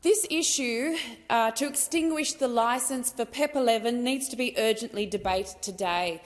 This issue to extinguish the licence for PEP-11 needs to be urgently debated today.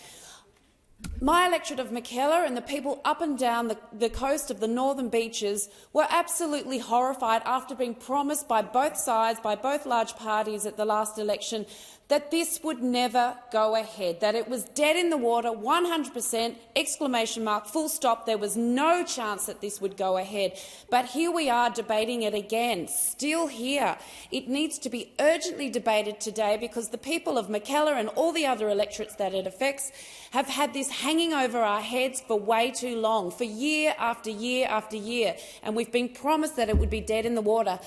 My electorate of Mackellar and the people up and down the coast of the northern beaches were absolutely horrified after being promised by both sides, by both large parties at the last election, that this would never go ahead, that it was dead in the water, 100%, exclamation mark, full stop. There was no chance that this would go ahead. But here we are debating it again, still here. It needs to be urgently debated today because the people of Mackellar and all the other electorates that it affects have had this hanging over our heads for way too long, for year after year after year, and we've been promised that it would be dead in the water.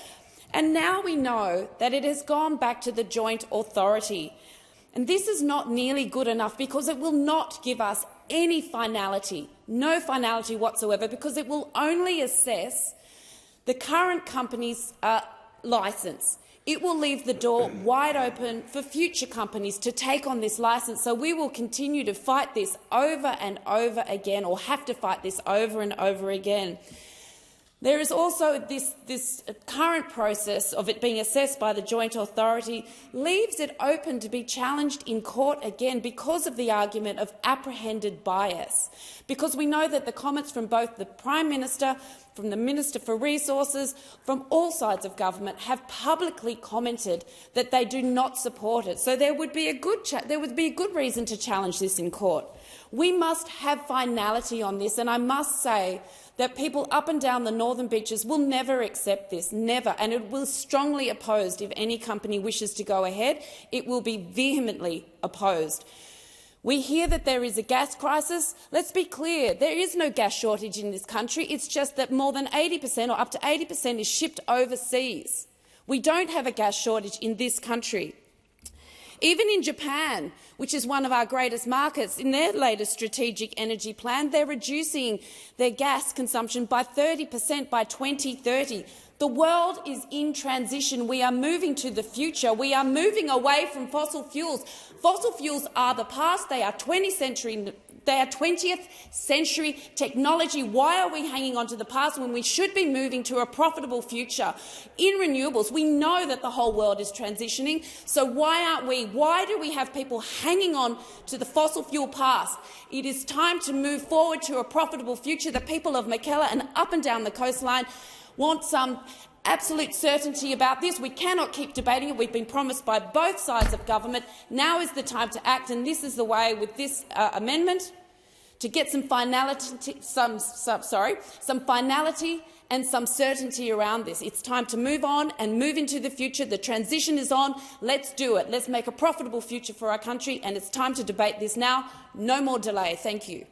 And now we know that it has gone back to the joint authority. And this is not nearly good enough because it will not give us any finality, no finality whatsoever, because it will only assess the current company's licence. It will leave the door wide open for future companies to take on this licence. So we will continue to fight this over and over again, or have to fight this over and over again. There is also this current process of it being assessed by the joint authority leaves it open to be challenged in court again because of the argument of apprehended bias, because we know that the comments from both the Prime Minister, from the Minister for Resources, from all sides of government have publicly commented that they do not support it. So there would be a good reason to challenge this in court. We must have finality on this, and I must say that people up and down the northern beaches will never accept this, never, and it will strongly opposed if any company wishes to go ahead. It will be vehemently opposed. We hear that there is a gas crisis. Let's be clear, there is no gas shortage in this country. It's just that more than 80% or up to 80% is shipped overseas. We don't have a gas shortage in this country. Even in Japan, which is one of our greatest markets, in their latest strategic energy plan, they're reducing their gas consumption by 30% by 2030. The world is in transition. We are moving to the future. We are moving away from fossil fuels. Fossil fuels are the past. They are 20th century technology. Why are we hanging on to the past when we should be moving to a profitable future? In renewables, we know that the whole world is transitioning, so why aren't we? Why do we have people hanging on to the fossil fuel past? It is time to move forward to a profitable future. The people of Mackellar and up and down the coastline want some absolute certainty about this. We cannot keep debating it. We've been promised by both sides of government. Now is the time to act, and this is the way with this amendment to get some finality and some certainty around this. It's time to move on and move into the future. The transition is on. Let's do it. Let's make a profitable future for our country, and it's time to debate this now. No more delay. Thank you.